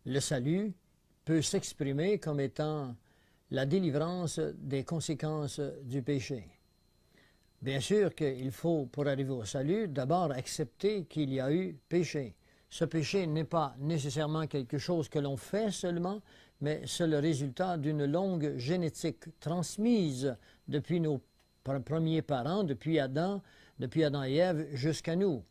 le salut peut s'exprimer comme étant la délivrance des conséquences du péché. Bien sûr qu'il faut, pour arriver au salut, d'abord accepter qu'il y a eu péché. Ce péché n'est pas nécessairement quelque chose que l'on fait seulement, mais c'est le résultat d'une longue génétique transmise depuis nos premiers parents, depuis Adam et Ève jusqu'à nous.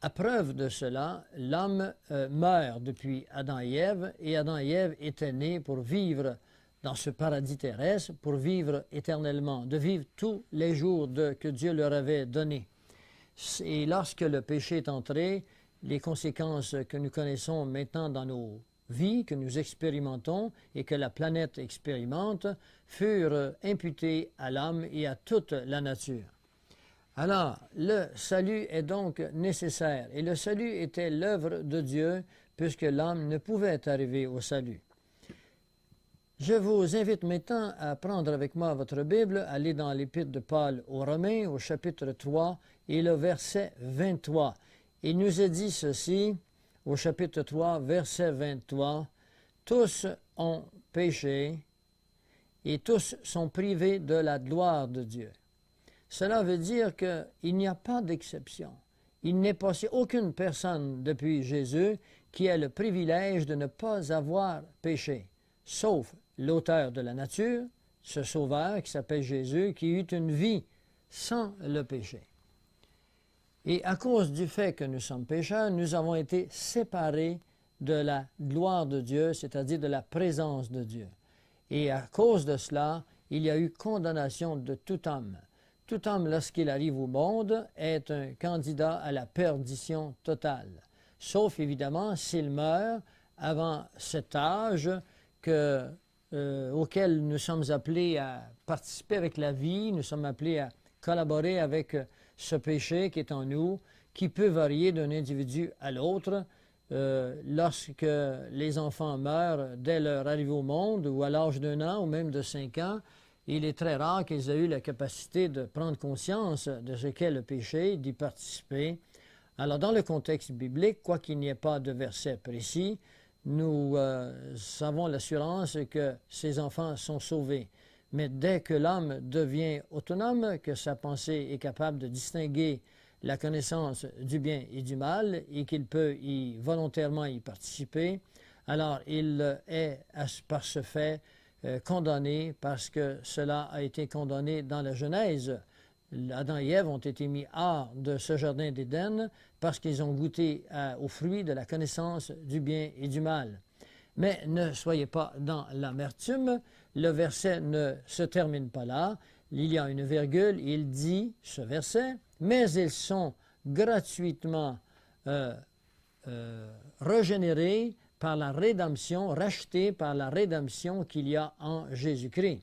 À preuve de cela, l'homme meurt depuis Adam et Ève étaient nés pour vivre dans ce paradis terrestre, pour vivre éternellement, de vivre tous les jours que Dieu leur avait donnés. Et lorsque le péché est entré, les conséquences que nous connaissons maintenant dans nos vies, que nous expérimentons et que la planète expérimente, furent imputées à l'homme et à toute la nature. Alors, le salut est donc nécessaire, et le salut était l'œuvre de Dieu, puisque l'homme ne pouvait arriver au salut. Je vous invite maintenant à prendre avec moi votre Bible, aller dans l'Épître de Paul aux Romains, au chapitre 3, et le verset 23. Il nous est dit ceci, au chapitre 3, verset 23, « Tous ont péché, et tous sont privés de la gloire de Dieu. » Cela veut dire qu'il n'y a pas d'exception. Il n'est passé aucune personne depuis Jésus qui ait le privilège de ne pas avoir péché, sauf l'auteur de la nature, ce sauveur qui s'appelle Jésus, qui eut une vie sans le péché. Et à cause du fait que nous sommes pécheurs, nous avons été séparés de la gloire de Dieu, c'est-à-dire de la présence de Dieu. Et à cause de cela, il y a eu condamnation de tout homme. Tout homme, lorsqu'il arrive au monde, est un candidat à la perdition totale. Sauf, évidemment, s'il meurt avant cet âge auquel nous sommes appelés à participer avec la vie, nous sommes appelés à collaborer avec ce péché qui est en nous, qui peut varier d'un individu à l'autre. Lorsque les enfants meurent dès leur arrivée au monde, ou à l'âge d'1 an, ou même de 5 ans, il est très rare qu'ils aient eu la capacité de prendre conscience de ce qu'est le péché, d'y participer. Alors, dans le contexte biblique, quoiqu'il n'y ait pas de verset précis, nous avons l'assurance que ces enfants sont sauvés. Mais dès que l'homme devient autonome, que sa pensée est capable de distinguer la connaissance du bien et du mal, et qu'il peut volontairement y participer, alors il est, par ce fait, condamné, parce que cela a été condamné dans la Genèse. Adam et Ève ont été mis hors de ce jardin d'Éden parce qu'ils ont goûté aux fruits de la connaissance du bien et du mal. Mais ne soyez pas dans l'amertume, le verset ne se termine pas là, il y a une virgule, il dit, ce verset, « Mais ils sont gratuitement régénérés par la rédemption, rachetés par la rédemption qu'il y a en Jésus-Christ. »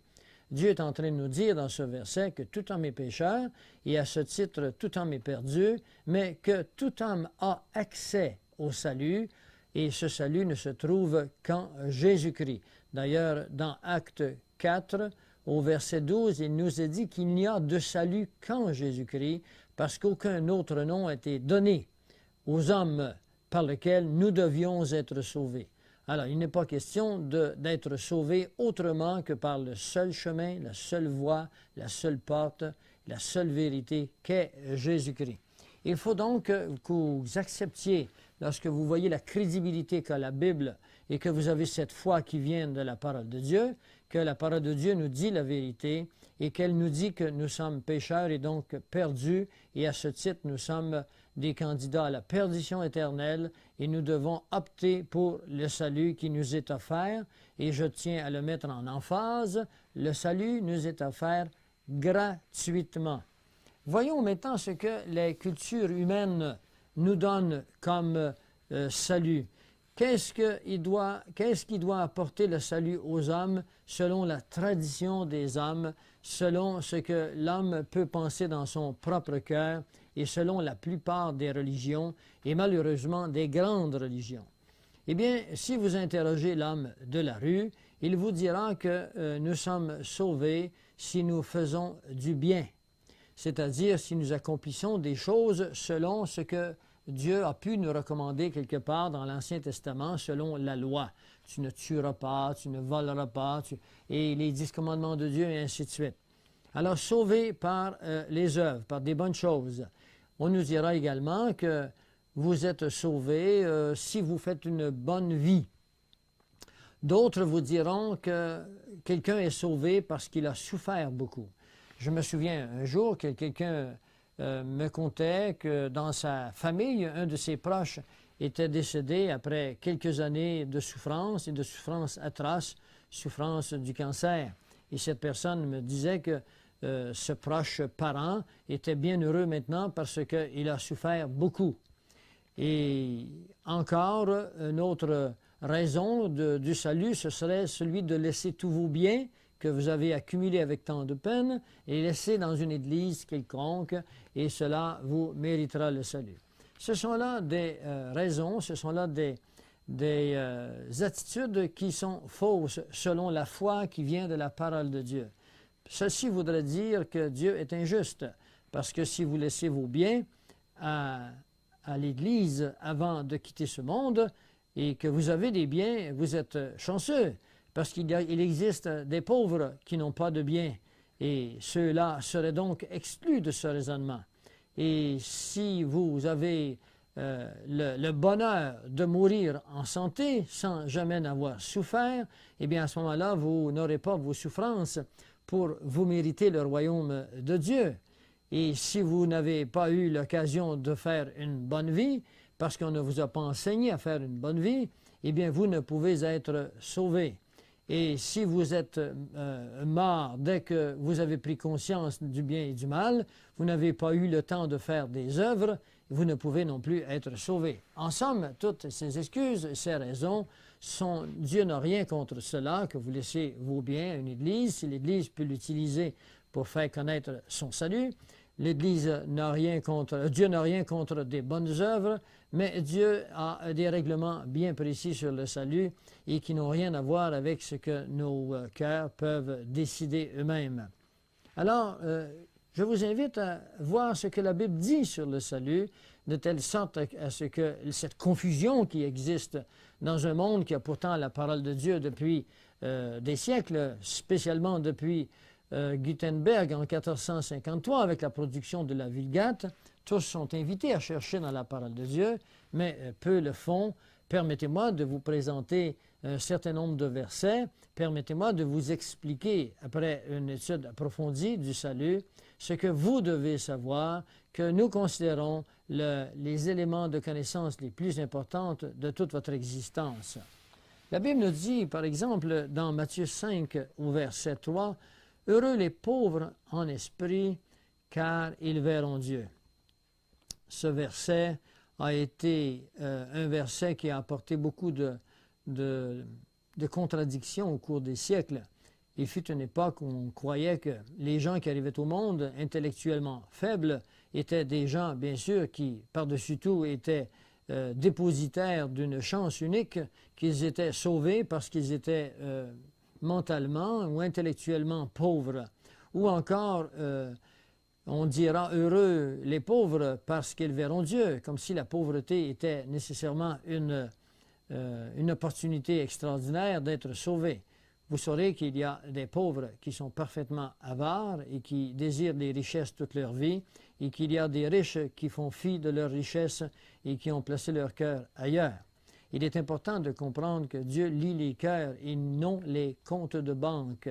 Dieu est en train de nous dire dans ce verset que tout homme est pécheur, et à ce titre, tout homme est perdu, mais que tout homme a accès au salut, et ce salut ne se trouve qu'en Jésus-Christ. D'ailleurs, dans Acte 4, au verset 12, il nous est dit qu'il n'y a de salut qu'en Jésus-Christ, parce qu'aucun autre nom a été donné aux hommes par lequel nous devions être sauvés. Alors, il n'est pas question d'être sauvés autrement que par le seul chemin, la seule voie, la seule porte, la seule vérité qu'est Jésus-Christ. Il faut donc que vous acceptiez, lorsque vous voyez la crédibilité qu'a la Bible et que vous avez cette foi qui vient de la parole de Dieu, que la parole de Dieu nous dit la vérité et qu'elle nous dit que nous sommes pécheurs et donc perdus, et à ce titre, nous sommes des candidats à la perdition éternelle, et nous devons opter pour le salut qui nous est offert, et je tiens à le mettre en emphase, le salut nous est offert gratuitement. Voyons maintenant ce que les cultures humaines nous donnent comme salut. Qu'est-ce qui doit apporter le salut aux hommes selon la tradition des hommes, selon ce que l'homme peut penser dans son propre cœur et selon la plupart des religions et malheureusement des grandes religions? Eh bien, si vous interrogez l'homme de la rue, il vous dira que nous sommes sauvés si nous faisons du bien, c'est-à-dire si nous accomplissons des choses selon ce que Dieu a pu nous recommander quelque part dans l'Ancien Testament selon la loi. Tu ne tueras pas, tu ne voleras pas, et les 10 commandements de Dieu, et ainsi de suite. Alors, sauvés par les œuvres, par des bonnes choses. On nous dira également que vous êtes sauvés si vous faites une bonne vie. D'autres vous diront que quelqu'un est sauvé parce qu'il a souffert beaucoup. Je me souviens un jour que quelqu'un me contait que dans sa famille, un de ses proches était décédé après quelques années de souffrance et de souffrance atroce, souffrance du cancer. Et cette personne me disait que ce proche parent était bien heureux maintenant parce qu'il a souffert beaucoup. Et encore, une autre raison du salut, ce serait celui de laisser tous vos biens que vous avez accumulés avec tant de peine et les laisser dans une église quelconque, et cela vous méritera le salut. Ce sont là des raisons, ce sont là des attitudes qui sont fausses selon la foi qui vient de la parole de Dieu. Ceci voudrait dire que Dieu est injuste, parce que si vous laissez vos biens à l'Église avant de quitter ce monde, et que vous avez des biens, vous êtes chanceux, parce qu'il existe des pauvres qui n'ont pas de biens, et ceux-là seraient donc exclus de ce raisonnement. Et si vous avez le bonheur de mourir en santé, sans jamais n'avoir souffert, eh bien à ce moment-là, vous n'aurez pas vos souffrances pour vous mériter le royaume de Dieu. Et si vous n'avez pas eu l'occasion de faire une bonne vie, parce qu'on ne vous a pas enseigné à faire une bonne vie, eh bien vous ne pouvez être sauvés. Et si vous êtes mort dès que vous avez pris conscience du bien et du mal, vous n'avez pas eu le temps de faire des œuvres, vous ne pouvez non plus être sauvés. En somme, toutes ces excuses, ces raisons, Dieu n'a rien contre cela, que vous laissez vos biens à une Église, si l'Église peut l'utiliser pour faire connaître son salut. L'Église n'a rien contre, Dieu n'a rien contre des bonnes œuvres, mais Dieu a des règlements bien précis sur le salut et qui n'ont rien à voir avec ce que nos cœurs peuvent décider eux-mêmes. Alors, je vous invite à voir ce que la Bible dit sur le salut, de telle sorte à ce que cette confusion qui existe dans un monde qui a pourtant la parole de Dieu depuis des siècles, spécialement depuis Gutenberg en 1453 avec la production de la Vulgate, tous sont invités à chercher dans la parole de Dieu, mais peu le font. Permettez-moi de vous présenter un certain nombre de versets. Permettez-moi de vous expliquer, après une étude approfondie du salut, ce que vous devez savoir, que nous considérons les éléments de connaissance les plus importants de toute votre existence. La Bible nous dit, par exemple, dans Matthieu 5, au verset 3, « Heureux les pauvres en esprit, car ils verront Dieu. » Ce verset a été un verset qui a apporté beaucoup de contradictions au cours des siècles. Il fut une époque où on croyait que les gens qui arrivaient au monde, intellectuellement faibles, étaient des gens, bien sûr, qui, par-dessus tout, étaient dépositaires d'une chance unique, qu'ils étaient sauvés parce qu'ils étaient mentalement ou intellectuellement pauvres. Ou encore, on dira heureux les pauvres parce qu'ils verront Dieu, comme si la pauvreté était nécessairement une opportunité extraordinaire d'être sauvé. Vous saurez qu'il y a des pauvres qui sont parfaitement avares et qui désirent des richesses toute leur vie, et qu'il y a des riches qui font fi de leurs richesses et qui ont placé leur cœur ailleurs. Il est important de comprendre que Dieu lit les cœurs et non les comptes de banque.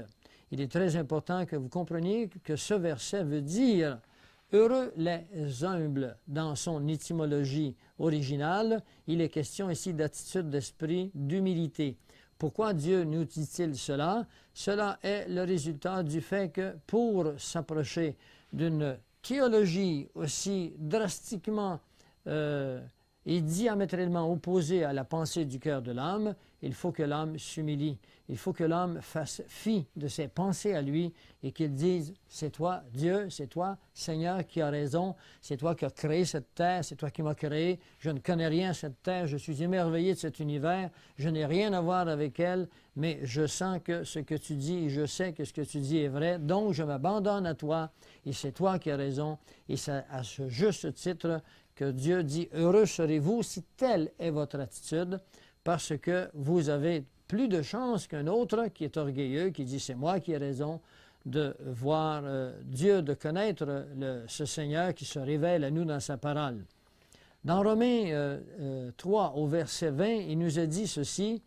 Il est très important que vous compreniez que ce verset veut dire « Heureux les humbles » dans son étymologie originale. Il est question ici d'attitude d'esprit, d'humilité. Pourquoi Dieu nous dit-il cela? Cela est le résultat du fait que pour s'approcher d'une théologie aussi drastiquement et diamétralement opposée à la pensée du cœur de l'âme, il faut que l'âme s'humilie. Il faut que l'homme fasse fi de ses pensées à lui et qu'il dise « C'est toi, Dieu, c'est toi, Seigneur, qui as raison, c'est toi qui as créé cette terre, c'est toi qui m'as créé, je ne connais rien à cette terre, je suis émerveillé de cet univers, je n'ai rien à voir avec elle, mais je sens que ce que tu dis et je sais que ce que tu dis est vrai, donc je m'abandonne à toi et c'est toi qui as raison. » Et c'est à ce juste titre que Dieu dit « Heureux serez-vous si telle est votre attitude, parce que vous avez plus de chance qu'un autre qui est orgueilleux, qui dit « C'est moi qui ai raison », de voir Dieu, de connaître ce Seigneur qui se révèle à nous dans sa parole. Dans Romains 3, au verset 20, il nous est dit ceci,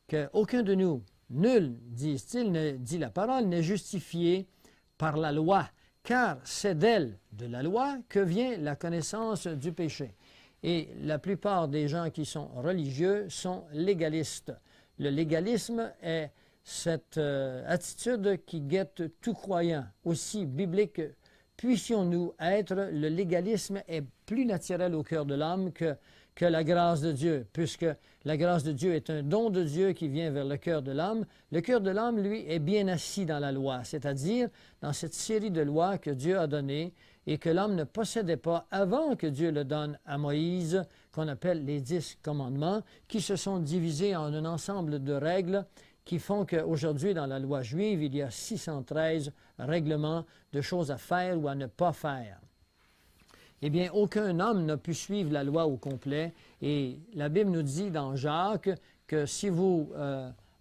qu'aucun de nous, nul, disent-ils, ne dit la parole, n'est justifié par la loi, car c'est d'elle, de la loi, que vient la connaissance du péché. Et la plupart des gens qui sont religieux sont légalistes. Le légalisme est cette attitude qui guette tout croyant, aussi biblique puissions-nous être, le légalisme est plus naturel au cœur de l'homme que la grâce de Dieu, puisque la grâce de Dieu est un don de Dieu qui vient vers le cœur de l'homme. Le cœur de l'homme, lui, est bien assis dans la loi, c'est-à-dire dans cette série de lois que Dieu a données et que l'homme ne possédait pas avant que Dieu le donne à Moïse, qu'on appelle les 10 commandements, qui se sont divisés en un ensemble de règles qui font qu'aujourd'hui, dans la loi juive, il y a 613 règlements de choses à faire ou à ne pas faire. Eh bien, aucun homme n'a pu suivre la loi au complet. Et la Bible nous dit dans Jacques que si vous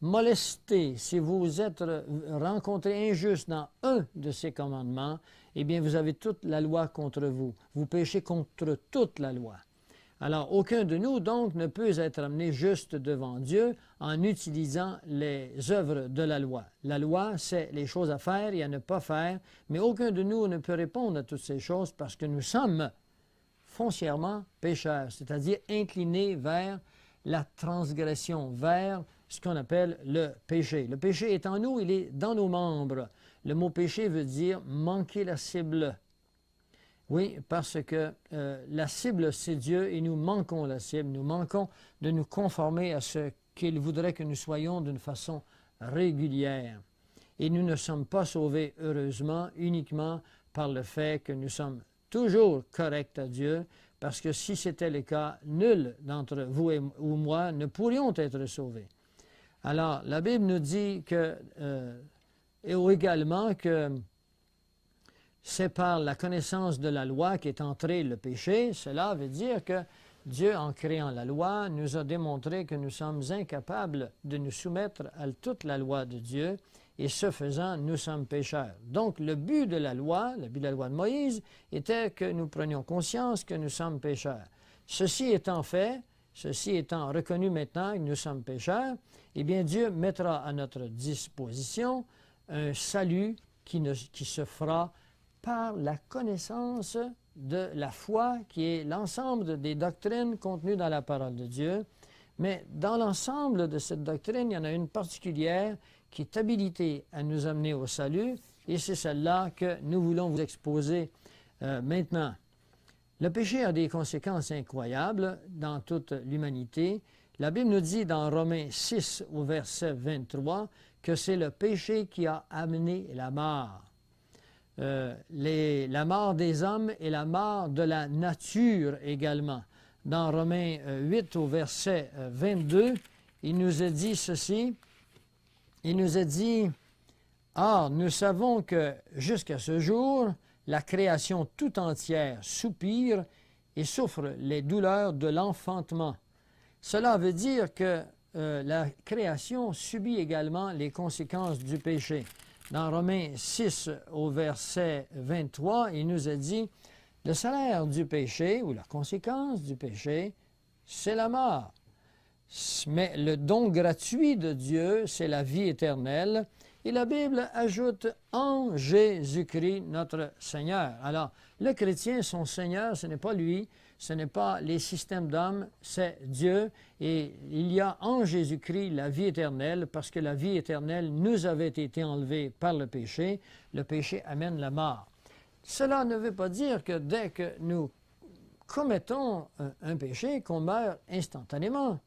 molestez, si vous êtes rencontré injuste dans un de ces commandements, eh bien, vous avez toute la loi contre vous. Vous péchez contre toute la loi. Alors, aucun de nous, donc, ne peut être amené juste devant Dieu en utilisant les œuvres de la loi. La loi, c'est les choses à faire et à ne pas faire, mais aucun de nous ne peut répondre à toutes ces choses parce que nous sommes foncièrement pécheurs, c'est-à-dire inclinés vers la transgression, vers ce qu'on appelle le péché. Le péché est en nous, il est dans nos membres. Le mot péché veut dire manquer la cible. Oui, parce que la cible, c'est Dieu et nous manquons la cible. Nous manquons de nous conformer à ce qu'il voudrait que nous soyons d'une façon régulière. Et nous ne sommes pas sauvés, heureusement, uniquement par le fait que nous sommes toujours corrects à Dieu, parce que si c'était le cas, nul d'entre vous ou moi ne pourrions être sauvés. Alors, la Bible nous dit que, et également que c'est par la connaissance de la loi qu'est entré le péché. Cela veut dire que Dieu, en créant la loi, nous a démontré que nous sommes incapables de nous soumettre à toute la loi de Dieu, et ce faisant, nous sommes pécheurs. Donc, le but de la loi de Moïse, était que nous prenions conscience que nous sommes pécheurs. Ceci étant fait, ceci étant reconnu maintenant que nous sommes pécheurs, eh bien, Dieu mettra à notre disposition un salut qui se fera par la connaissance de la foi, qui est l'ensemble des doctrines contenues dans la parole de Dieu. Mais dans l'ensemble de cette doctrine, il y en a une particulière qui est habilitée à nous amener au salut, et c'est celle-là que nous voulons vous exposer maintenant. Le péché a des conséquences incroyables dans toute l'humanité. La Bible nous dit dans Romains 6, au verset 23, que c'est le péché qui a amené la mort. La mort des hommes et la mort de la nature également. Dans Romains 8 au verset 22, il nous est dit ceci, il nous est dit « Or, nous savons que jusqu'à ce jour, la création tout entière soupire et souffre les douleurs de l'enfantement. » Cela veut dire que la création subit également les conséquences du péché. Dans Romains 6, au verset 23, il nous a dit « Le salaire du péché, ou la conséquence du péché, c'est la mort. Mais le don gratuit de Dieu, c'est la vie éternelle. » Et la Bible ajoute « en Jésus-Christ, notre Seigneur ». Alors, le chrétien, son Seigneur, ce n'est pas lui, ce n'est pas les systèmes d'hommes, c'est Dieu. Et il y a en Jésus-Christ la vie éternelle, parce que la vie éternelle nous avait été enlevée par le péché. Le péché amène la mort. Cela ne veut pas dire que dès que nous commettons un péché, qu'on meurt instantanément.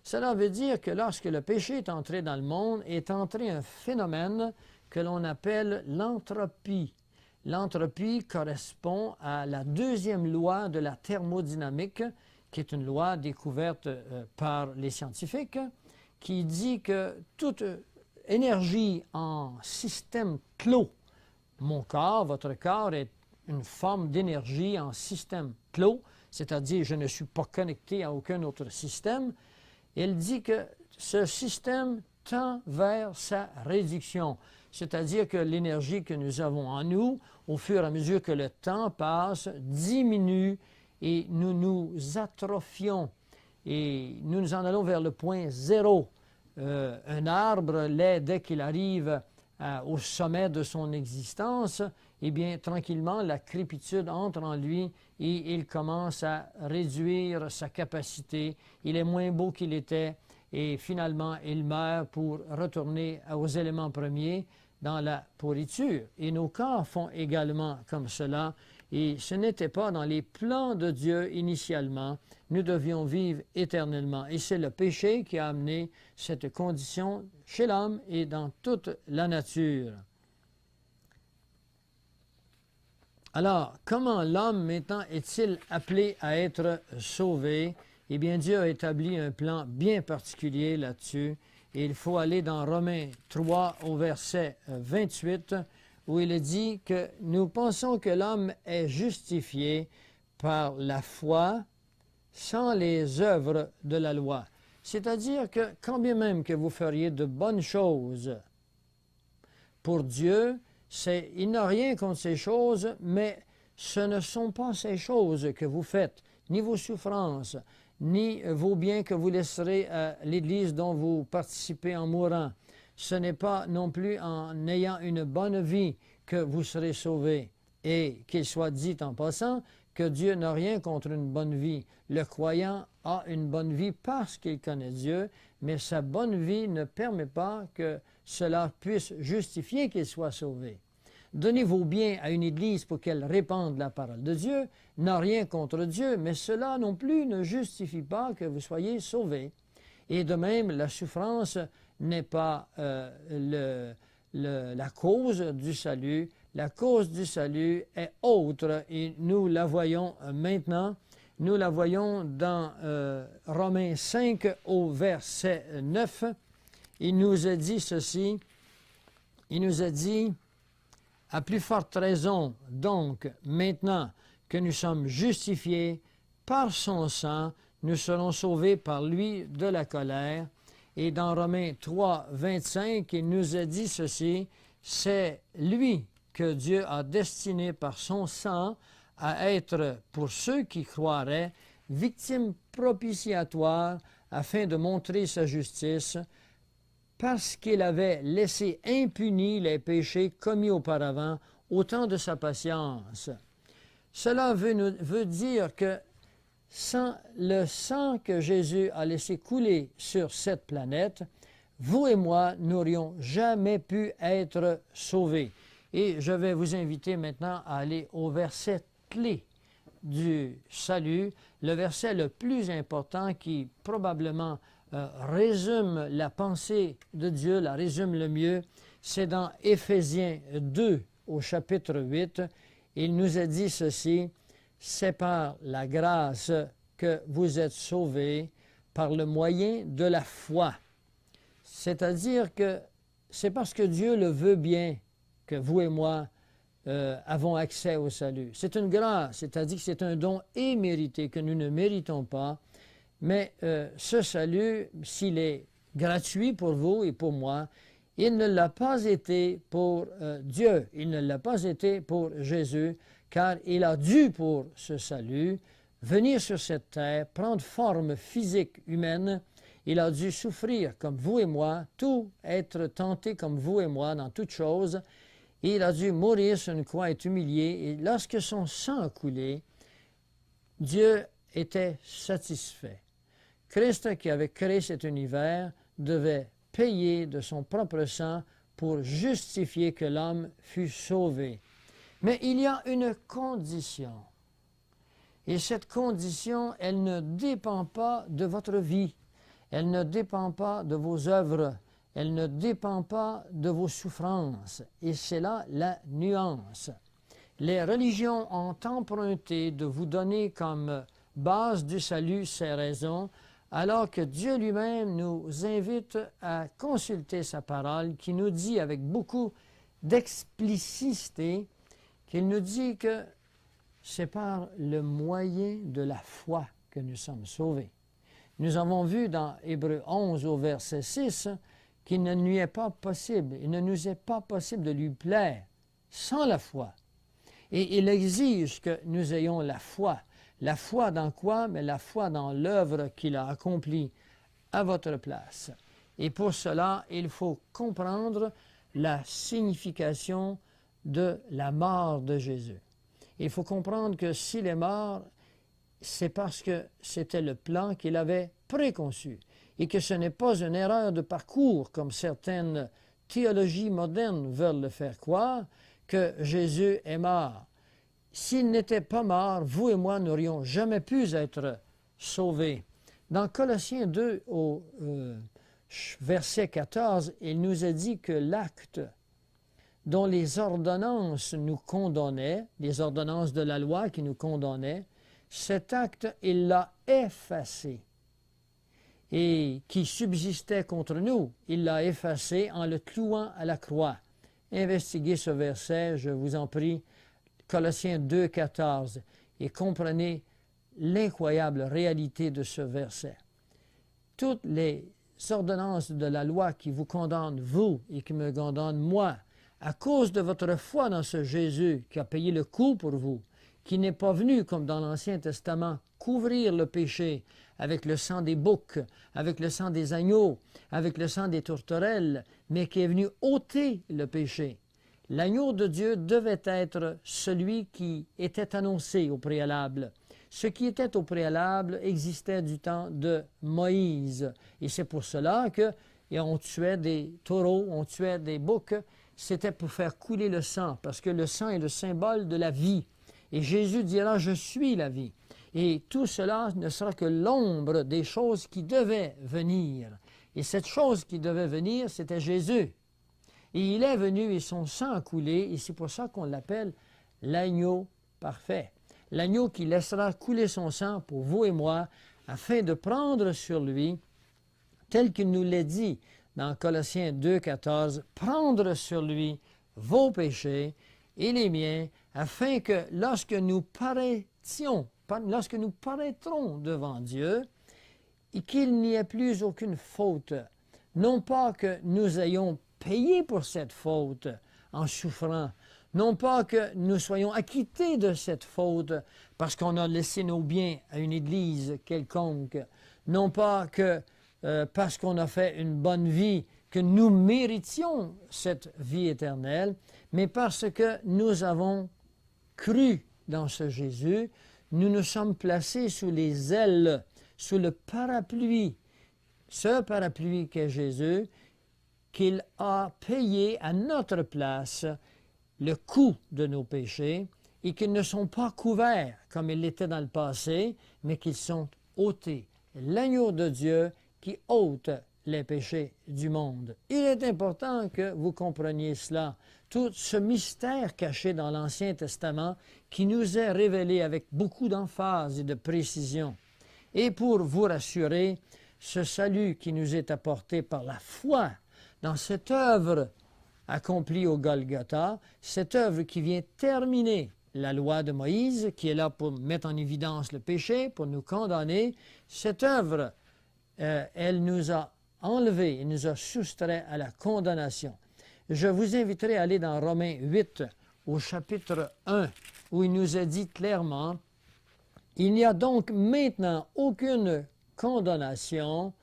Cela veut dire que lorsque le péché est entré dans le monde, est entré un phénomène que l'on appelle l'entropie. L'entropie correspond à la deuxième loi de la thermodynamique, qui est une loi découverte par les scientifiques, qui dit que toute énergie en système clos, mon corps, votre corps est une forme d'énergie en système clos, c'est-à-dire je ne suis pas connecté à aucun autre système. Il dit que ce système tend vers sa réduction, c'est-à-dire que l'énergie que nous avons en nous, au fur et à mesure que le temps passe, diminue et nous nous atrophions et nous nous en allons vers le point zéro. Un arbre, dès qu'il arrive au sommet de son existence, eh bien, tranquillement, la crépitude entre en lui et il commence à réduire sa capacité. Il est moins beau qu'il était et finalement, il meurt pour retourner aux éléments premiers dans la pourriture. Et nos corps font également comme cela. Et ce n'était pas dans les plans de Dieu initialement. Nous devions vivre éternellement. Et c'est le péché qui a amené cette condition chez l'homme et dans toute la nature. Alors, comment l'homme maintenant est-il appelé à être sauvé? Eh bien, Dieu a établi un plan bien particulier là-dessus. Et il faut aller dans Romains 3 au verset 28, où il est dit que nous pensons que l'homme est justifié par la foi sans les œuvres de la loi. C'est-à-dire que quand bien même que vous feriez de bonnes choses pour Dieu, il n'a rien contre ces choses, mais ce ne sont pas ces choses que vous faites, ni vos souffrances, ni vos biens que vous laisserez à l'Église dont vous participez en mourant. Ce n'est pas non plus en ayant une bonne vie que vous serez sauvés. Et qu'il soit dit en passant que Dieu n'a rien contre une bonne vie. Le croyant a une bonne vie parce qu'il connaît Dieu, mais sa bonne vie ne permet pas que cela puisse justifier qu'il soit sauvé. Donnez vos biens à une Église pour qu'elle répande la parole de Dieu, n'a rien contre Dieu, mais cela non plus ne justifie pas que vous soyez sauvés. Et de même, la souffrance n'est pas la cause du salut. La cause du salut est autre et nous la voyons maintenant. Nous la voyons dans Romains 5 au verset 9. Il nous a dit ceci. Il nous a dit, à plus forte raison, donc, maintenant que nous sommes justifiés par son sang, nous serons sauvés par lui de la colère. Et dans Romains 3, 25, il nous a dit ceci, c'est lui que Dieu a destiné par son sang à être, pour ceux qui croiraient, victime propitiatoire afin de montrer sa justice, parce qu'il avait laissé impunis les péchés commis auparavant au temps de sa patience. Cela veut dire que sans le sang que Jésus a laissé couler sur cette planète, vous et moi n'aurions jamais pu être sauvés. Et je vais vous inviter maintenant à aller au verset clé du salut, le verset le plus important qui probablement résume la pensée de Dieu, la résume le mieux. C'est dans Éphésiens 2 au chapitre 8. Il nous a dit ceci, « C'est par la grâce que vous êtes sauvés par le moyen de la foi. » C'est-à-dire que c'est parce que Dieu le veut bien que vous et moi avons accès au salut. C'est une grâce, c'est-à-dire que c'est un don immérité que nous ne méritons pas. Mais ce salut, s'il est gratuit pour vous et pour moi, il ne l'a pas été pour Dieu, il ne l'a pas été pour Jésus, car il a dû pour ce salut venir sur cette terre, prendre forme physique humaine. Il a dû souffrir comme vous et moi, tout être tenté comme vous et moi dans toutes choses. Et il a dû mourir sur une croix, être humilié. Et lorsque son sang a coulé, Dieu était satisfait. Christ, qui avait créé cet univers, devait payer de son propre sang pour justifier que l'homme fût sauvé. Mais il y a une condition. Et cette condition, elle ne dépend pas de votre vie. Elle ne dépend pas de vos œuvres. Elle ne dépend pas de vos souffrances. Et c'est là la nuance. Les religions ont emprunté de vous donner comme base du salut ces raisons, alors que Dieu lui-même nous invite à consulter sa parole, qui nous dit avec beaucoup d'explicité, qu'il nous dit que c'est par le moyen de la foi que nous sommes sauvés. Nous avons vu dans Hébreux 11 au verset 6 qu'il ne lui est pas possible, il ne nous est pas possible de lui plaire sans la foi. Et il exige que nous ayons la foi. La foi dans quoi? Mais la foi dans l'œuvre qu'il a accomplie à votre place. Et pour cela, il faut comprendre la signification de la mort de Jésus. Il faut comprendre que s'il est mort, c'est parce que c'était le plan qu'il avait préconçu et que ce n'est pas une erreur de parcours comme certaines théologies modernes veulent le faire croire, que Jésus est mort. S'il n'était pas mort, vous et moi n'aurions jamais pu être sauvés. Dans Colossiens 2, au verset 14, il nous a dit que l'acte dont les ordonnances nous condamnaient, les ordonnances de la loi qui nous condamnaient, cet acte, il l'a effacé. Et qui subsistait contre nous, il l'a effacé en le clouant à la croix. Investiguez ce verset, je vous en prie, Colossiens 2, 14, et comprenez l'incroyable réalité de ce verset. Toutes les ordonnances de la loi qui vous condamnent, vous, et qui me condamnent, moi, à cause de votre foi dans ce Jésus qui a payé le coût pour vous, qui n'est pas venu, comme dans l'Ancien Testament, couvrir le péché avec le sang des boucs, avec le sang des agneaux, avec le sang des tourterelles, mais qui est venu ôter le péché. L'agneau de Dieu devait être celui qui était annoncé au préalable. Ce qui était au préalable existait du temps de Moïse. Et c'est pour cela qu'on tuait des taureaux, on tuait des boucs. C'était pour faire couler le sang, parce que le sang est le symbole de la vie. Et Jésus dira, je suis la vie. Et tout cela ne sera que l'ombre des choses qui devaient venir. Et cette chose qui devait venir, c'était Jésus. Et il est venu et son sang a coulé, et c'est pour ça qu'on l'appelle l'agneau parfait. L'agneau qui laissera couler son sang pour vous et moi, afin de prendre sur lui, tel qu'il nous l'a dit dans Colossiens 2, 14, prendre sur lui vos péchés et les miens, afin que lorsque nous paraîtrons devant Dieu, et qu'il n'y ait plus aucune faute, non pas que nous ayons payé pour cette faute en souffrant, non pas que nous soyons acquittés de cette faute parce qu'on a laissé nos biens à une église quelconque, non pas que parce qu'on a fait une bonne vie, que nous méritions cette vie éternelle, mais parce que nous avons cru dans ce Jésus, nous nous sommes placés sous les ailes, sous le parapluie, ce parapluie qu'est Jésus, qu'il a payé à notre place le coût de nos péchés et qu'ils ne sont pas couverts comme ils l'étaient dans le passé, mais qu'ils sont ôtés. L'agneau de Dieu qui ôte les péchés du monde. Il est important que vous compreniez cela. Tout ce mystère caché dans l'Ancien Testament qui nous est révélé avec beaucoup d'emphase et de précision. Et pour vous rassurer, ce salut qui nous est apporté par la foi dans cette œuvre accomplie au Golgotha, cette œuvre qui vient terminer la loi de Moïse, qui est là pour mettre en évidence le péché, pour nous condamner, cette œuvre, elle nous a enlevés, elle nous a soustraits à la condamnation. Je vous inviterai à aller dans Romains 8, au chapitre 1, où il nous est dit clairement, « Il n'y a donc maintenant aucune condamnation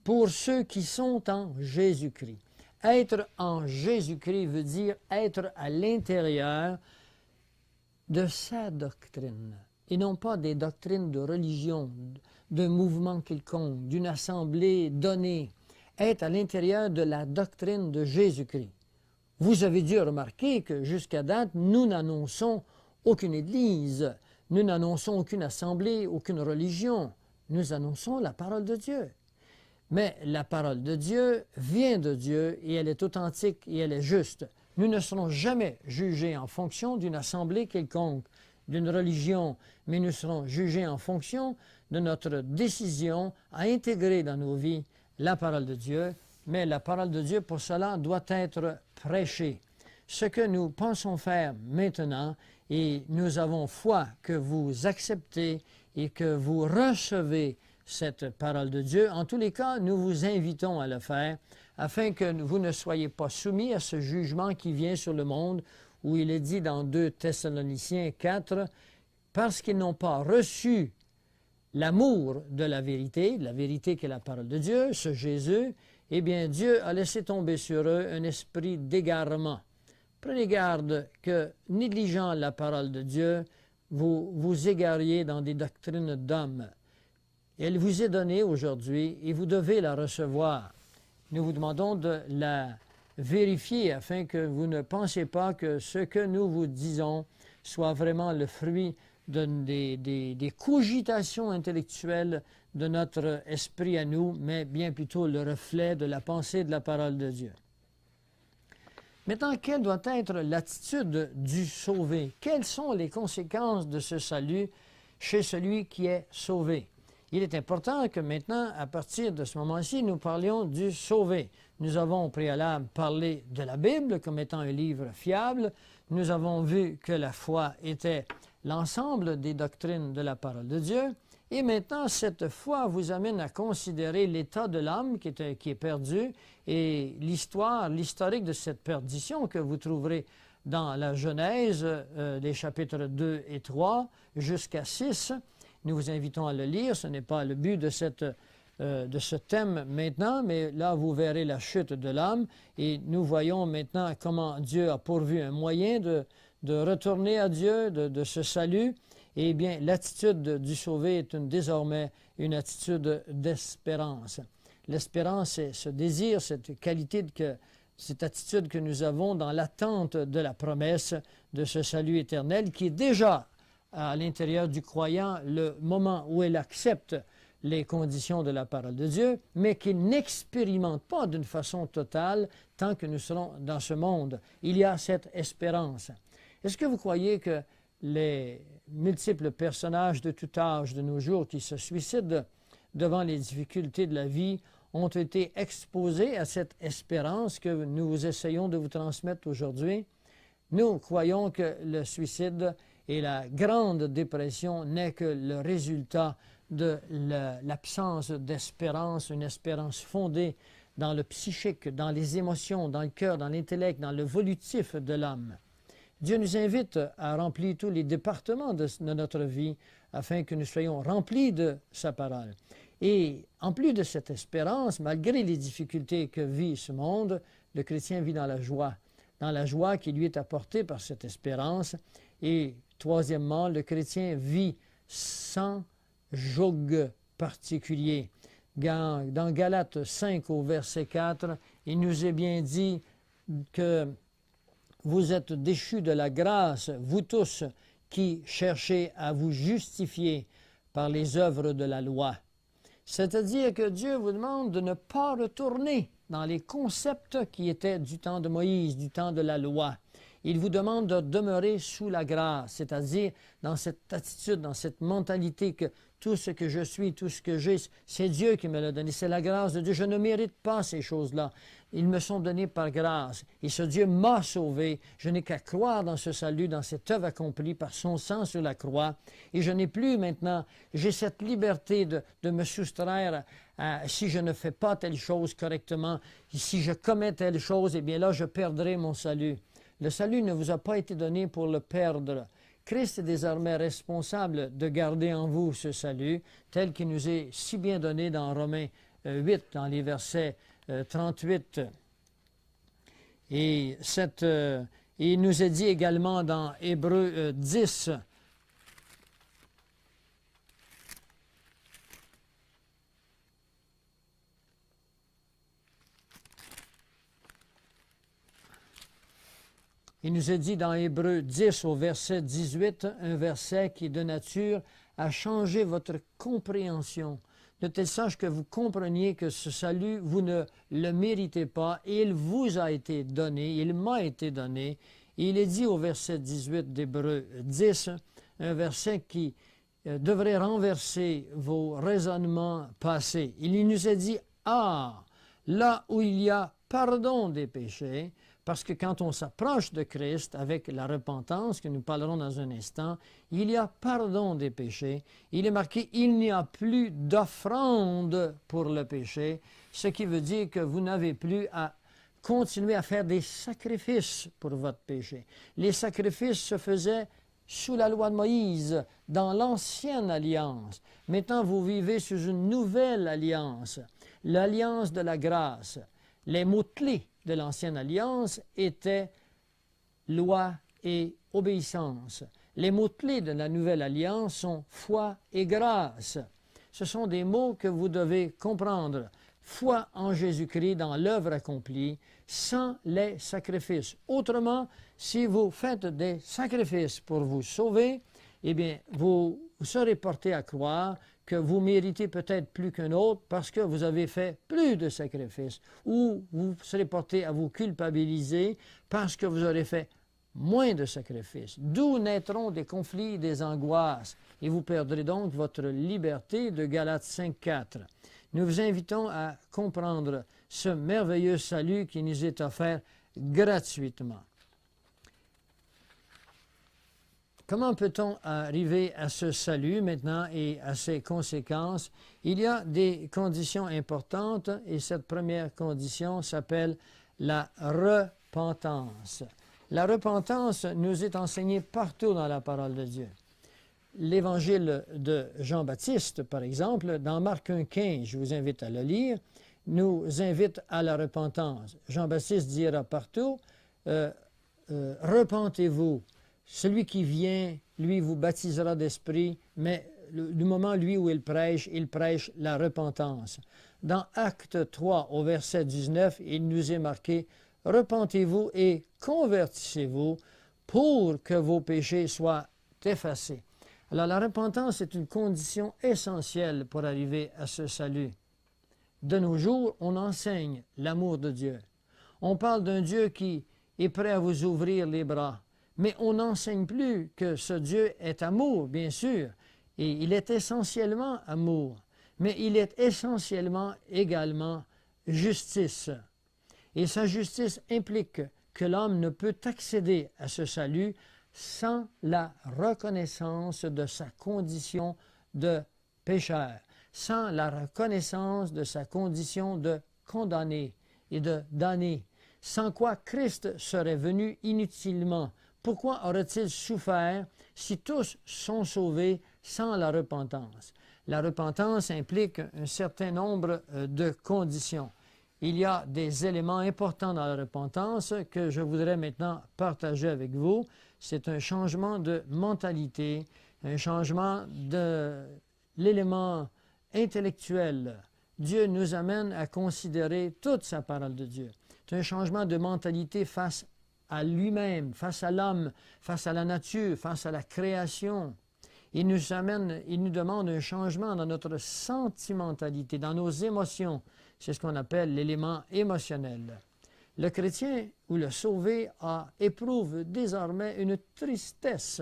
pour ceux qui sont en Jésus-Christ. » Être en Jésus-Christ veut dire être à l'intérieur de sa doctrine, et non pas des doctrines de religion, d'un mouvement quelconque, d'une assemblée donnée. Être à l'intérieur de la doctrine de Jésus-Christ. Vous avez dû remarquer que jusqu'à date, nous n'annonçons aucune église, nous n'annonçons aucune assemblée, aucune religion. Nous annonçons la parole de Dieu. Mais la parole de Dieu vient de Dieu et elle est authentique et elle est juste. Nous ne serons jamais jugés en fonction d'une assemblée quelconque, d'une religion, mais nous serons jugés en fonction de notre décision à intégrer dans nos vies la parole de Dieu. Mais la parole de Dieu, pour cela, doit être prêchée. ce que nous pensons faire maintenant, et nous avons foi que vous acceptez et que vous recevez cette parole de Dieu. En tous les cas, nous vous invitons à le faire, afin que vous ne soyez pas soumis à ce jugement qui vient sur le monde, où il est dit dans 2 Thessaloniciens 4, « Parce qu'ils n'ont pas reçu l'amour de la vérité qui est la parole de Dieu, ce Jésus, eh bien Dieu a laissé tomber sur eux un esprit d'égarement. » Prenez garde que, négligeant la parole de Dieu, vous vous égariez dans des doctrines d'hommes. Elle vous est donnée aujourd'hui et vous devez la recevoir. Nous vous demandons de la vérifier afin que vous ne pensiez pas que ce que nous vous disons soit vraiment le fruit des cogitations intellectuelles de notre esprit à nous, mais bien plutôt le reflet de la pensée de la parole de Dieu. Maintenant, quelle doit être l'attitude du sauvé? Quelles sont les conséquences de ce salut chez celui qui est sauvé? Il est important que maintenant, à partir de ce moment-ci, nous parlions du sauvé. Nous avons au préalable parlé de la Bible comme étant un livre fiable. Nous avons vu que la foi était l'ensemble des doctrines de la parole de Dieu. Et maintenant, cette foi vous amène à considérer l'état de l'âme qui est perdu et l'historique de cette perdition que vous trouverez dans la Genèse, les chapitres 2 et 3 jusqu'à 6. Nous vous invitons à le lire. Ce n'est pas le but de ce thème maintenant, mais là, vous verrez la chute de l'âme et nous voyons maintenant comment Dieu a pourvu un moyen de retourner à Dieu, de ce salut. Eh bien, l'attitude du sauvé est désormais une attitude d'espérance. L'espérance, c'est ce désir, cette qualité, cette attitude que nous avons dans l'attente de la promesse de ce salut éternel qui est déjà à l'intérieur du croyant le moment où il accepte les conditions de la parole de Dieu, mais qu'il n'expérimente pas d'une façon totale tant que nous serons dans ce monde. Il y a cette espérance. Est-ce que vous croyez que les multiples personnages de tout âge de nos jours qui se suicident devant les difficultés de la vie ont été exposés à cette espérance que nous essayons de vous transmettre aujourd'hui? Nous croyons que le suicide et la grande dépression n'est que le résultat de l'absence d'espérance, une espérance fondée dans le psychique, dans les émotions, dans le cœur, dans l'intellect, dans le volutif de l'âme. Dieu nous invite à remplir tous les départements de notre vie afin que nous soyons remplis de sa parole. Et en plus de cette espérance, malgré les difficultés que vit ce monde, le chrétien vit dans la joie qui lui est apportée par cette espérance. Et troisièmement, le chrétien vit sans joug particulier. Dans Galates 5 au verset 4, il nous est bien dit que vous êtes déchus de la grâce, vous tous qui cherchez à vous justifier par les œuvres de la loi. C'est-à-dire que Dieu vous demande de ne pas retourner dans les concepts qui étaient du temps de Moïse, du temps de la loi. Il vous demande de demeurer sous la grâce, c'est-à-dire dans cette attitude, dans cette mentalité que tout ce que je suis, tout ce que j'ai, c'est Dieu qui me l'a donné, c'est la grâce de Dieu. Je ne mérite pas ces choses-là. Ils me sont donnés par grâce. Et ce Dieu m'a sauvé. Je n'ai qu'à croire dans ce salut, dans cette œuvre accomplie par son sang sur la croix. Et je n'ai plus maintenant, j'ai cette liberté de me soustraire si je ne fais pas telle chose correctement, si je commets telle chose, eh bien là, je perdrai mon salut. Le salut ne vous a pas été donné pour le perdre. Christ est désormais responsable de garder en vous ce salut, tel qu'il nous est si bien donné dans Romains 8, dans les versets 38. Et il nous est dit également dans Hébreux 10, il nous est dit dans Hébreux 10 au verset 18, un verset qui est de nature à changer votre compréhension, de telle sorte que vous compreniez que ce salut, vous ne le méritez pas, et il vous a été donné, il m'a été donné. Et il est dit au verset 18 d'Hébreux 10, un verset qui devrait renverser vos raisonnements passés. Il nous est dit, ah, là où il y a pardon des péchés, Parce que quand on s'approche de Christ avec la repentance, que nous parlerons dans un instant, il y a pardon des péchés. Il est marqué « il n'y a plus d'offrande pour le péché », ce qui veut dire que vous n'avez plus à continuer à faire des sacrifices pour votre péché. Les sacrifices se faisaient sous la loi de Moïse, dans l'ancienne alliance. Maintenant, vous vivez sous une nouvelle alliance, l'alliance de la grâce. Les mots-clés de l'ancienne alliance étaient loi et obéissance. Les mots-clés de la nouvelle alliance sont foi et grâce. Ce sont des mots que vous devez comprendre. Foi en Jésus-Christ dans l'œuvre accomplie, sans les sacrifices. Autrement, si vous faites des sacrifices pour vous sauver, eh bien, vous serez porté à croire que vous méritez peut-être plus qu'un autre parce que vous avez fait plus de sacrifices, ou vous serez porté à vous culpabiliser parce que vous aurez fait moins de sacrifices. D'où naîtront des conflits, des angoisses, et vous perdrez donc votre liberté de Galates 5.4. Nous vous invitons à comprendre ce merveilleux salut qui nous est offert gratuitement. Comment peut-on arriver à ce salut maintenant et à ses conséquences? Il y a des conditions importantes et cette première condition s'appelle la repentance. La repentance nous est enseignée partout dans la parole de Dieu. L'évangile de Jean-Baptiste, par exemple, dans Marc 1,15, je vous invite à le lire, nous invite à la repentance. Jean-Baptiste dira partout, repentez-vous. Celui qui vient, lui, vous baptisera d'esprit, mais du moment, lui, où il prêche la repentance. Dans Acte 3, au verset 19, il nous est marqué « Repentez-vous et convertissez-vous pour que vos péchés soient effacés. » Alors, la repentance est une condition essentielle pour arriver à ce salut. De nos jours, on enseigne l'amour de Dieu. On parle d'un Dieu qui est prêt à vous ouvrir les bras. Mais on n'enseigne plus que ce Dieu est amour, bien sûr, et il est essentiellement amour, mais il est essentiellement également justice. Et sa justice implique que l'homme ne peut accéder à ce salut sans la reconnaissance de sa condition de pécheur, sans la reconnaissance de sa condition de condamné et de damné, sans quoi Christ serait venu inutilement. Pourquoi aurait-il souffert si tous sont sauvés sans la repentance? La repentance implique un certain nombre de conditions. Il y a des éléments importants dans la repentance que je voudrais maintenant partager avec vous. C'est un changement de mentalité, un changement de l'élément intellectuel. Dieu nous amène à considérer toute sa parole de Dieu. C'est un changement de mentalité face à lui-même, face à l'homme, face à la nature, face à la création. Il nous demande un changement dans notre sentimentalité, dans nos émotions. C'est ce qu'on appelle l'élément émotionnel. Le chrétien ou le sauvé éprouve désormais une tristesse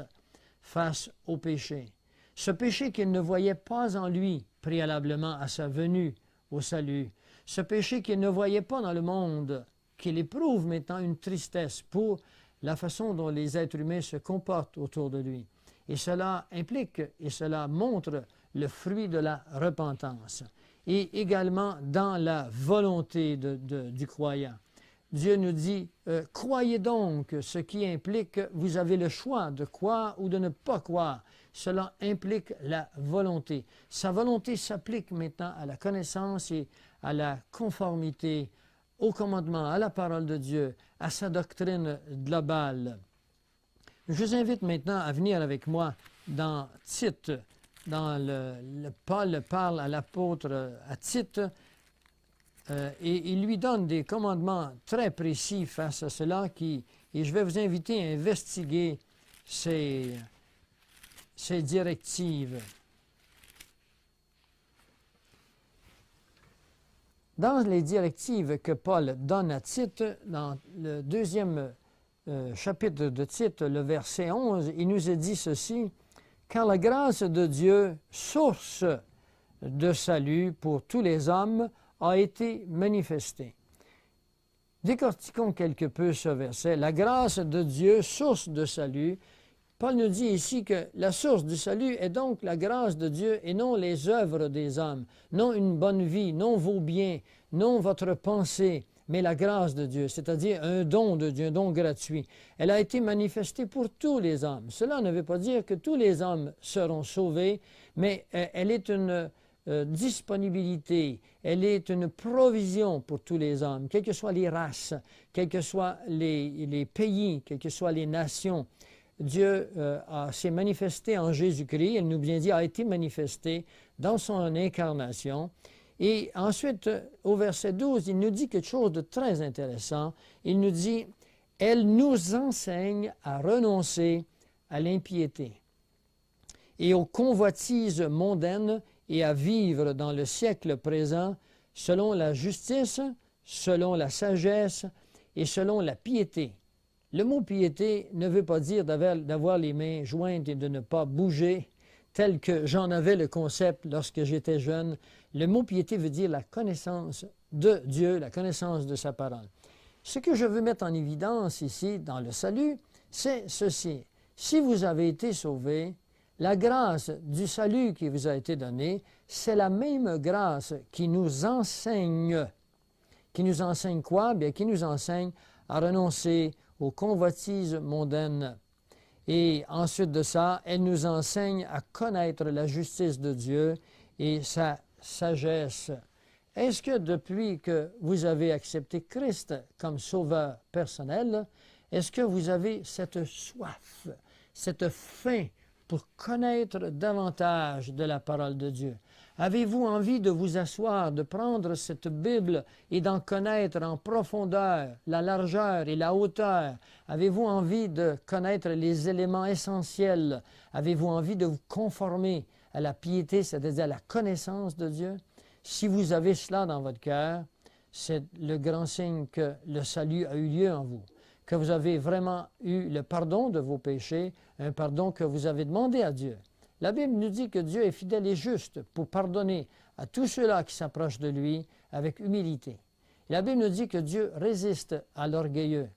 face au péché. Ce péché qu'il ne voyait pas en lui préalablement à sa venue au salut. Ce péché qu'il ne voyait pas dans le monde, qu'il éprouve maintenant une tristesse pour la façon dont les êtres humains se comportent autour de lui. Et cela implique et cela montre le fruit de la repentance. Et également dans la volonté du croyant. Dieu nous dit, croyez donc, ce qui implique que vous avez le choix de croire ou de ne pas croire. Cela implique la volonté. Sa volonté s'applique maintenant à la connaissance et à la conformité au commandement, à la parole de Dieu, à sa doctrine globale. Je vous invite maintenant à venir avec moi dans Tite, dans Paul parle à l'apôtre à Tite, et il lui donne des commandements très précis face à cela, et je vais vous inviter à investiguer ces directives. Dans les directives que Paul donne à Tite, dans le deuxième chapitre de Tite, le verset 11, il nous est dit ceci, « Car la grâce de Dieu, source de salut pour tous les hommes, a été manifestée. » Décortiquons quelque peu ce verset. La grâce de Dieu, source de salut. Paul nous dit ici que la source du salut est donc la grâce de Dieu et non les œuvres des hommes, non une bonne vie, non vos biens, non votre pensée, mais la grâce de Dieu, c'est-à-dire un don de Dieu, un don gratuit. Elle a été manifestée pour tous les hommes. Cela ne veut pas dire que tous les hommes seront sauvés, mais elle est une disponibilité, elle est une provision pour tous les hommes, quelles que soient les races, quels que soient les pays, quelles que soient les nations. Dieu s'est manifesté en Jésus-Christ, elle nous bien dit, a été manifesté dans son incarnation. Et ensuite, au verset 12, il nous dit quelque chose de très intéressant. Il nous dit, « Elle nous enseigne à renoncer à l'impiété et aux convoitises mondaines et à vivre dans le siècle présent selon la justice, selon la sagesse et selon la piété. » Le mot piété ne veut pas dire d'avoir les mains jointes et de ne pas bouger, tel que j'en avais le concept lorsque j'étais jeune. Le mot piété veut dire la connaissance de Dieu, la connaissance de sa parole. Ce que je veux mettre en évidence ici dans le salut, c'est ceci. Si vous avez été sauvé, la grâce du salut qui vous a été donnée, c'est la même grâce qui nous enseigne. Qui nous enseigne quoi? Bien, qui nous enseigne à renoncer aux convoitises mondaines. Et ensuite de ça, elle nous enseigne à connaître la justice de Dieu et sa sagesse. Est-ce que depuis que vous avez accepté Christ comme sauveur personnel, est-ce que vous avez cette soif, cette faim pour connaître davantage de la parole de Dieu? Avez-vous envie de vous asseoir, de prendre cette Bible et d'en connaître en profondeur la largeur et la hauteur? Avez-vous envie de connaître les éléments essentiels? Avez-vous envie de vous conformer à la piété, c'est-à-dire à la connaissance de Dieu? Si vous avez cela dans votre cœur, c'est le grand signe que le salut a eu lieu en vous, que vous avez vraiment eu le pardon de vos péchés, un pardon que vous avez demandé à Dieu. La Bible nous dit que Dieu est fidèle et juste pour pardonner à tous ceux-là qui s'approchent de lui avec humilité. Et la Bible nous dit que Dieu résiste à l'orgueilleux.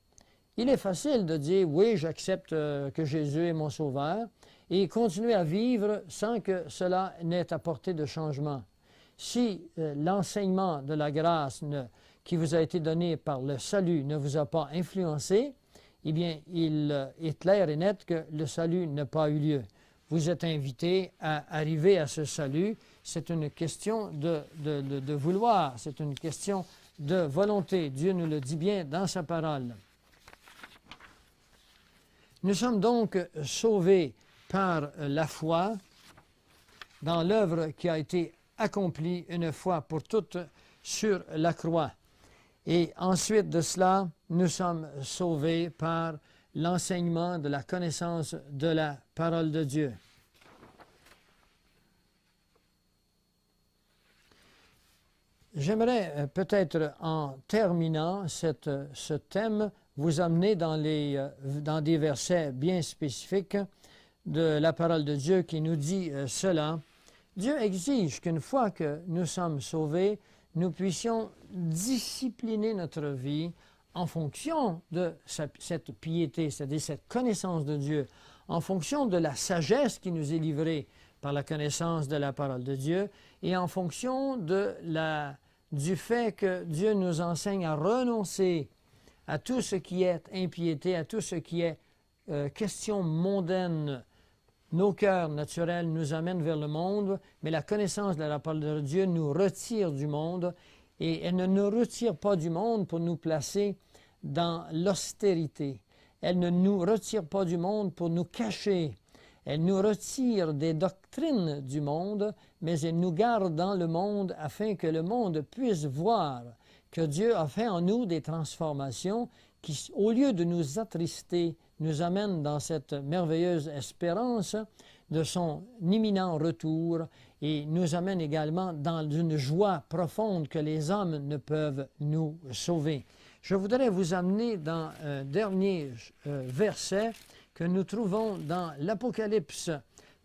Il est facile de dire « oui, j'accepte que Jésus est mon sauveur » et continuer à vivre sans que cela n'ait apporté de changement. Si l'enseignement de la grâce qui vous a été donné par le salut ne vous a pas influencé, eh bien, il est clair et net que le salut n'a pas eu lieu. Vous êtes invité à arriver à ce salut. C'est une question de vouloir, c'est une question de volonté. Dieu nous le dit bien dans sa parole. Nous sommes donc sauvés par la foi dans l'œuvre qui a été accomplie une fois pour toutes sur la croix. Et ensuite de cela, nous sommes sauvés par l'enseignement de la connaissance de la parole de Dieu. J'aimerais peut-être en terminant ce thème vous amener dans des versets bien spécifiques de la parole de Dieu qui nous dit cela. Dieu exige qu'une fois que nous sommes sauvés, nous puissions discipliner notre vie en fonction de cette piété, c'est-à-dire cette connaissance de Dieu, en fonction de la sagesse qui nous est livrée par la connaissance de la parole de Dieu et en fonction du fait que Dieu nous enseigne à renoncer à tout ce qui est impiété, à tout ce qui est question mondaine. Nos cœurs naturels nous amènent vers le monde, mais la connaissance de la parole de Dieu nous retire du monde et elle ne nous retire pas du monde pour nous placer dans l'austérité. Elle ne nous retire pas du monde pour nous cacher. Elle nous retire des doctrines du monde, mais elle nous garde dans le monde afin que le monde puisse voir que Dieu a fait en nous des transformations qui, au lieu de nous attrister, nous amènent dans cette merveilleuse espérance de son imminent retour et nous amène également dans une joie profonde que les hommes ne peuvent nous sauver. Je voudrais vous amener dans un dernier verset que nous trouvons dans l'Apocalypse,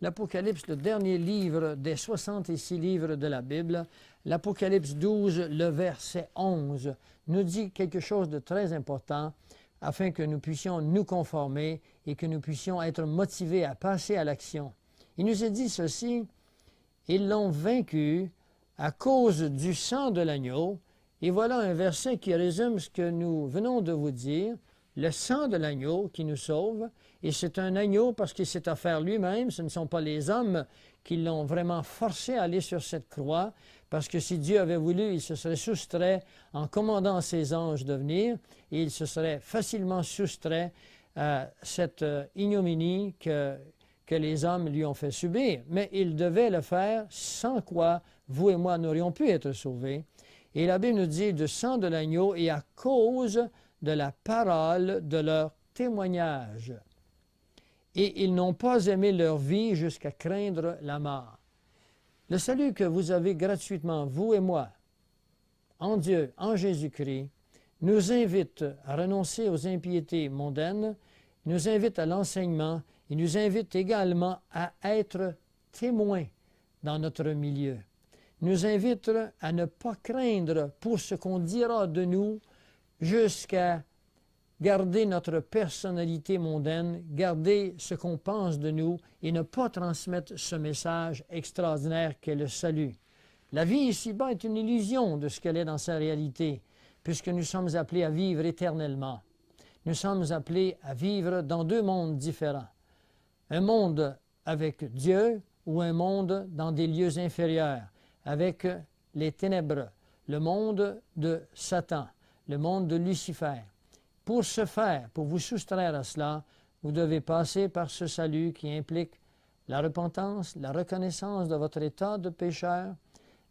l'Apocalypse, le dernier livre des 66 livres de la Bible, l'Apocalypse 12, le verset 11, nous dit quelque chose de très important afin que nous puissions nous conformer et que nous puissions être motivés à passer à l'action. Il nous est dit ceci: « Ils l'ont vaincu à cause du sang de l'agneau. » Et voilà un verset qui résume ce que nous venons de vous dire. Le sang de l'agneau qui nous sauve, et c'est un agneau parce qu'il s'est offert lui-même, ce ne sont pas les hommes qui l'ont vraiment forcé à aller sur cette croix, parce que si Dieu avait voulu, il se serait soustrait en commandant ses anges de venir, et il se serait facilement soustrait à cette ignominie que les hommes lui ont fait subir. Mais il devait le faire, sans quoi vous et moi n'aurions pu être sauvés. Et la Bible nous dit du sang de l'agneau et à cause de la parole de leur témoignage. Et ils n'ont pas aimé leur vie jusqu'à craindre la mort. Le salut que vous avez gratuitement, vous et moi, en Dieu, en Jésus-Christ, nous invite à renoncer aux impiétés mondaines, nous invite à l'enseignement et nous invite également à être témoins dans notre milieu. Nous invite à ne pas craindre pour ce qu'on dira de nous jusqu'à garder notre personnalité mondaine, garder ce qu'on pense de nous et ne pas transmettre ce message extraordinaire qu'est le salut. La vie ici-bas est une illusion de ce qu'elle est dans sa réalité, puisque nous sommes appelés à vivre éternellement. Nous sommes appelés à vivre dans deux mondes différents. Un monde avec Dieu ou un monde dans des lieux inférieurs, avec les ténèbres, le monde de Satan, le monde de Lucifer. Pour ce faire, pour vous soustraire à cela, vous devez passer par ce salut qui implique la repentance, la reconnaissance de votre état de pécheur,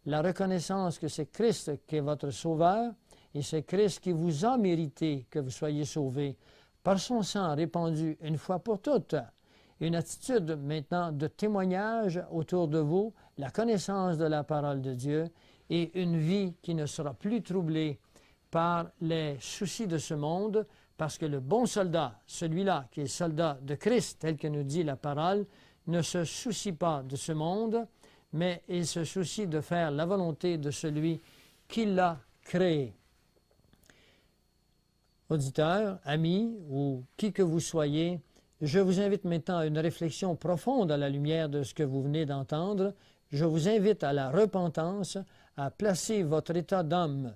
la reconnaissance que c'est Christ qui est votre sauveur et c'est Christ qui vous a mérité que vous soyez sauvés par son sang répandu une fois pour toutes. Une attitude maintenant de témoignage autour de vous, la connaissance de la parole de Dieu et une vie qui ne sera plus troublée par les soucis de ce monde, parce que le bon soldat, celui-là qui est soldat de Christ, tel que nous dit la parole, ne se soucie pas de ce monde, mais il se soucie de faire la volonté de celui qui l'a créé. Auditeurs, amis, ou qui que vous soyez, je vous invite maintenant à une réflexion profonde à la lumière de ce que vous venez d'entendre. Je vous invite à la repentance, à placer votre état d'homme,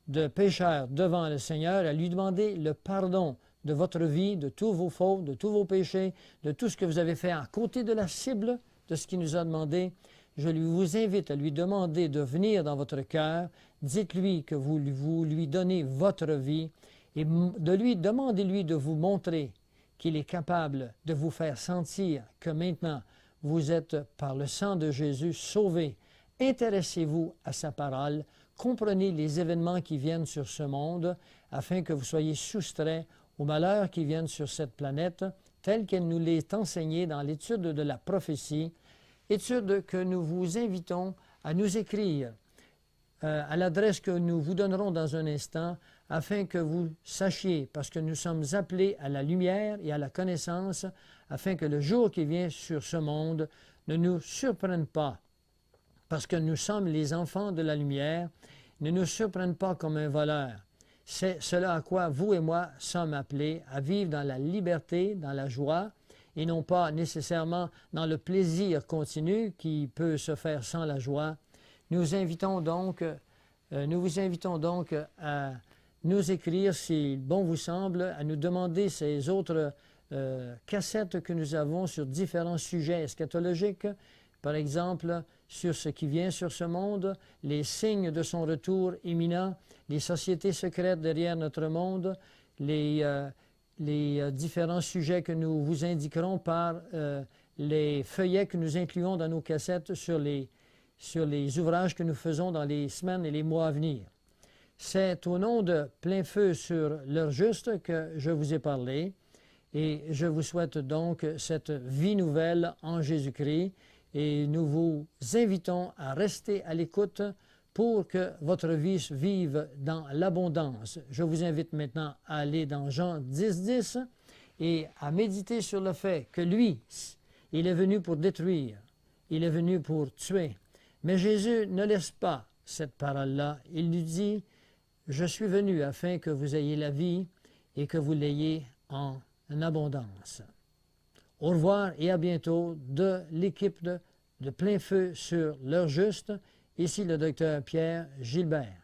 de pécheur devant le Seigneur, à lui demander le pardon de votre vie, de tous vos fautes, de tous vos péchés, de tout ce que vous avez fait à côté de la cible de ce qu'il nous a demandé. Je vous invite à lui demander de venir dans votre cœur. Dites-lui que vous lui donnez votre vie et demandez-lui de vous montrer qu'il est capable de vous faire sentir que maintenant vous êtes par le sang de Jésus sauvés. Intéressez-vous à sa parole, comprenez les événements qui viennent sur ce monde afin que vous soyez soustraits aux malheurs qui viennent sur cette planète telle qu'elle nous l'est enseignée dans l'étude de la prophétie, étude que nous vous invitons à nous écrire à l'adresse que nous vous donnerons dans un instant, afin que vous sachiez, parce que nous sommes appelés à la lumière et à la connaissance, afin que le jour qui vient sur ce monde ne nous surprenne pas, parce que nous sommes les enfants de la lumière, ne nous surprenne pas comme un voleur. C'est cela à quoi vous et moi sommes appelés, à vivre dans la liberté, dans la joie, et non pas nécessairement dans le plaisir continu qui peut se faire sans la joie. Nous vous invitons donc à nous écrire, si bon vous semble, à nous demander ces autres cassettes que nous avons sur différents sujets eschatologiques, par exemple sur ce qui vient sur ce monde, les signes de son retour imminent, les sociétés secrètes derrière notre monde, les différents sujets que nous vous indiquerons par les feuillets que nous incluons dans nos cassettes sur les ouvrages que nous faisons dans les semaines et les mois à venir. C'est au nom de Plein Feu sur l'heure juste que je vous ai parlé et je vous souhaite donc cette vie nouvelle en Jésus-Christ et nous vous invitons à rester à l'écoute pour que votre vie vive dans l'abondance. Je vous invite maintenant à aller dans Jean 10, 10 et à méditer sur le fait que lui, Il est venu pour détruire. Il est venu pour tuer. Mais Jésus ne laisse pas cette parole-là. Il lui dit, « Je suis venu afin que vous ayez la vie et que vous l'ayez en abondance. » Au revoir et à bientôt de l'équipe de Plein Feu sur l'heure juste. Ici le docteur Pierre Gilbert.